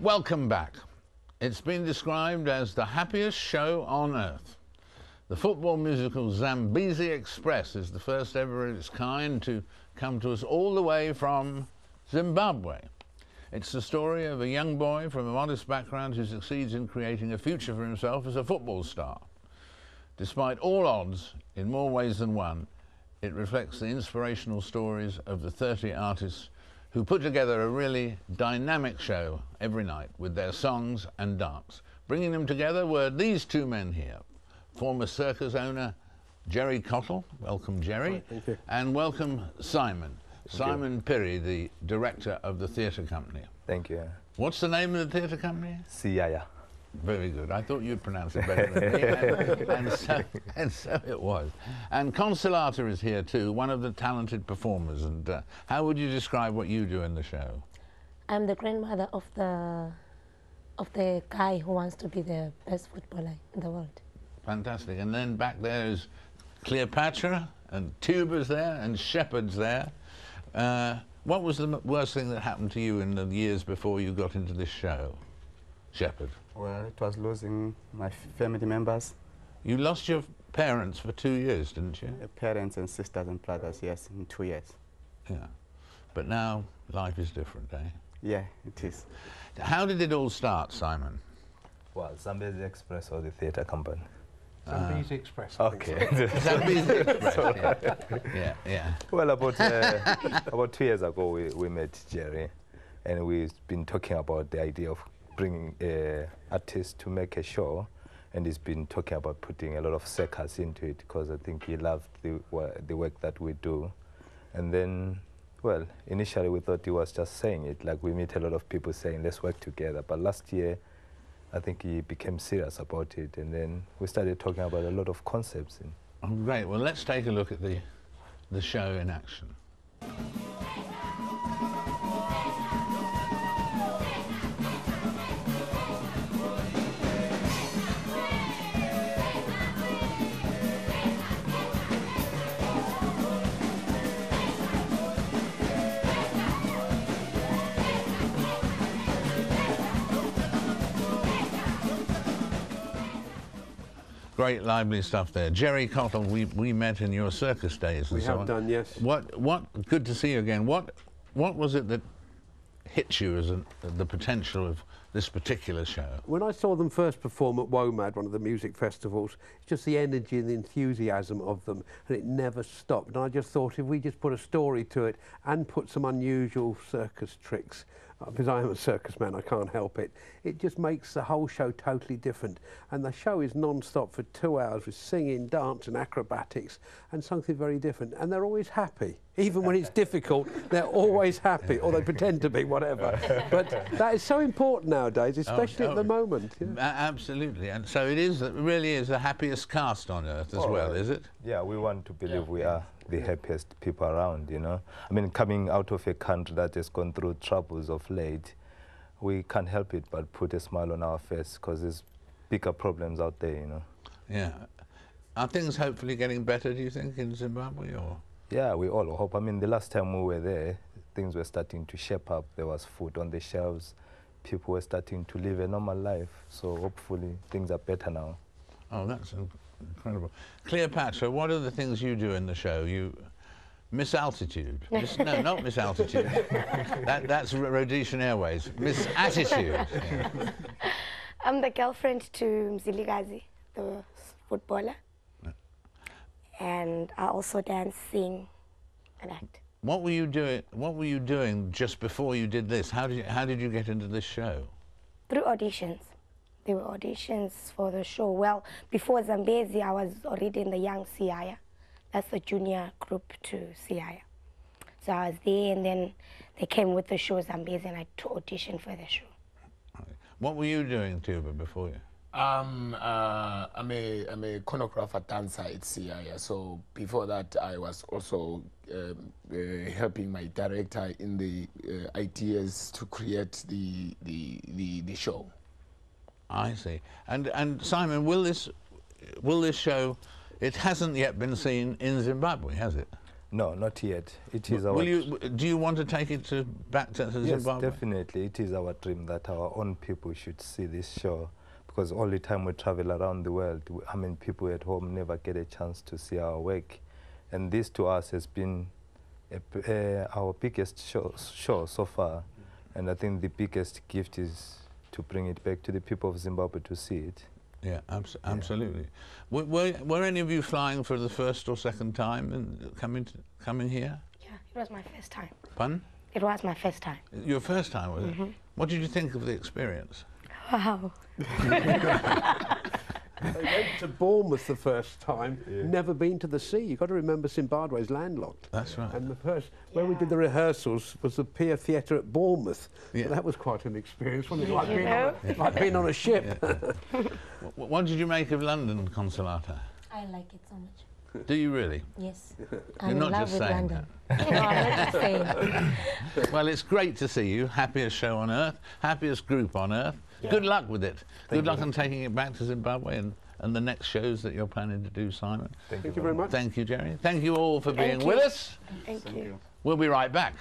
Welcome back. It's been described as the happiest show on earth. The football musical Zambezi Express is the first ever of its kind to come to us all the way from Zimbabwe. It's the story of a young boy from a modest background who succeeds in creating a future for himself as a football star. Despite all odds, in more ways than one, it reflects the inspirational stories of the 30 artists who put together a really dynamic show every night with their songs and dance. Bringing them together were these two men here. Former circus owner Gerry Cottle, welcome Gerry, thank you. And welcome Simon. Simon Phiri, the director of the theatre company. Thank you. What's the name of the theatre company? Siyaya. Very good. I thought you'd pronounce it better than me, and so it was. And Consolata is here too, one of the talented performers. And how would you describe what you do in the show? I'm the grandmother of the guy who wants to be the best footballer in the world. Fantastic. And then back there is Cleopatra, and Tuba's there, and Shepherd's there. What was the worst thing that happened to you in the years before you got into this show, Shepherd? Well, it was losing my family members. You lost your parents for 2 years, didn't you? Parents and sisters and brothers, yes, in 2 years. Yeah. But now life is different, eh? Yeah, it is. How did it all start, Simon? Well, Zambezi Express or the theatre company. Zambezi Express. Okay. Zambezi Express, yeah. Well, about 2 years ago, we met Gerry, and we've been talking about the idea of bringing artists to make a show, and he's been talking about putting a lot of circus into it because I think he loved the work that we do. And then, well, initially we thought he was just saying it, like we meet a lot of people saying, let's work together. But last year, I think he became serious about it, and then we started talking about a lot of concepts. Oh, great. Well, let's take a look at the show in action. Great lively stuff there. Gerry Cottle, we met in your circus days and We so on. have done, yes. What, good to see you again. What was it that hit you as the potential of this particular show? When I saw them first perform at WOMAD, one of the music festivals, it's just the energy and the enthusiasm of them, and it never stopped. And I just thought if we just put a story to it and put some unusual circus tricks, because I am a circus man, I can't help it, it just makes the whole show totally different. And the show is non-stop for 2 hours with singing, dance and acrobatics and something very different. And they're always happy. Even when it's difficult, they're always happy, or they pretend to be, whatever. But that is so important nowadays, especially at the moment. Yeah. Absolutely. And so it really is the happiest cast on earth as well, is it? Yeah, we want to believe we are the happiest people around, you know. I mean, coming out of a country that has gone through troubles of late, we can't help it but put a smile on our face because there's bigger problems out there, you know. Yeah. Are things hopefully getting better, do you think, in Zimbabwe? Or? Yeah, we all hope. I mean, the last time we were there, things were starting to shape up. There was food on the shelves. People were starting to live a normal life. So hopefully things are better now. Oh, that's incredible. Cleopatra, what are the things you do in the show? You Miss Altitude. No, not Miss Altitude. That's Rhodesian Airways. Miss Attitude. Yeah. I'm the girlfriend to Mzilikazi, the footballer. And I also dance, sing, and act. What were you doing just before you did this? How did you get into this show? Through auditions. There were auditions for the show. Well, before Zambezi, I was already in the young Siyaya. That's the junior group to Siyaya. So I was there, and then they came with the show Zambezi, and I to audition for the show. What were you doing, Tuba, before you? I'm a choreographer dancer at Siyaya. So before that, I was also helping my director in the ideas to create the show. I see. And Simon, will this show? It hasn't yet been seen in Zimbabwe, has it? No, not yet. It is our... Do you want to take it back to Yes, Zimbabwe? definitely. It is our dream that our own people should see this show, because all the time we travel around the world, I mean, people at home never get a chance to see our work. And this to us has been our biggest show so far. And I think the biggest gift is to bring it back to the people of Zimbabwe to see it. Yeah, absolutely. Were any of you flying for the first or second time and coming here? Yeah, it was my first time. Pardon? It was my first time. Your first time, was it? What did you think of the experience? Wow. They went to Bournemouth the first time, never been to the sea. You've got to remember Zimbabwe's landlocked. That's right. And the first, where we did the rehearsals was the Pier Theatre at Bournemouth. Yeah. So that was quite an experience, wasn't it? Like being on a ship. Yeah. What did you make of London, Consolata? I like it so much. Do you really? Yes. You're I'm in not love just with saying London. No, I'm not just saying. Well, it's great to see you. Happiest show on earth, happiest group on earth. Yeah. Good luck with it. Good luck on taking it back to Zimbabwe and the next shows that you're planning to do, Simon. Thank you very much. Thank you, Gerry. Thank you all for being with us. Thank you. We'll be right back.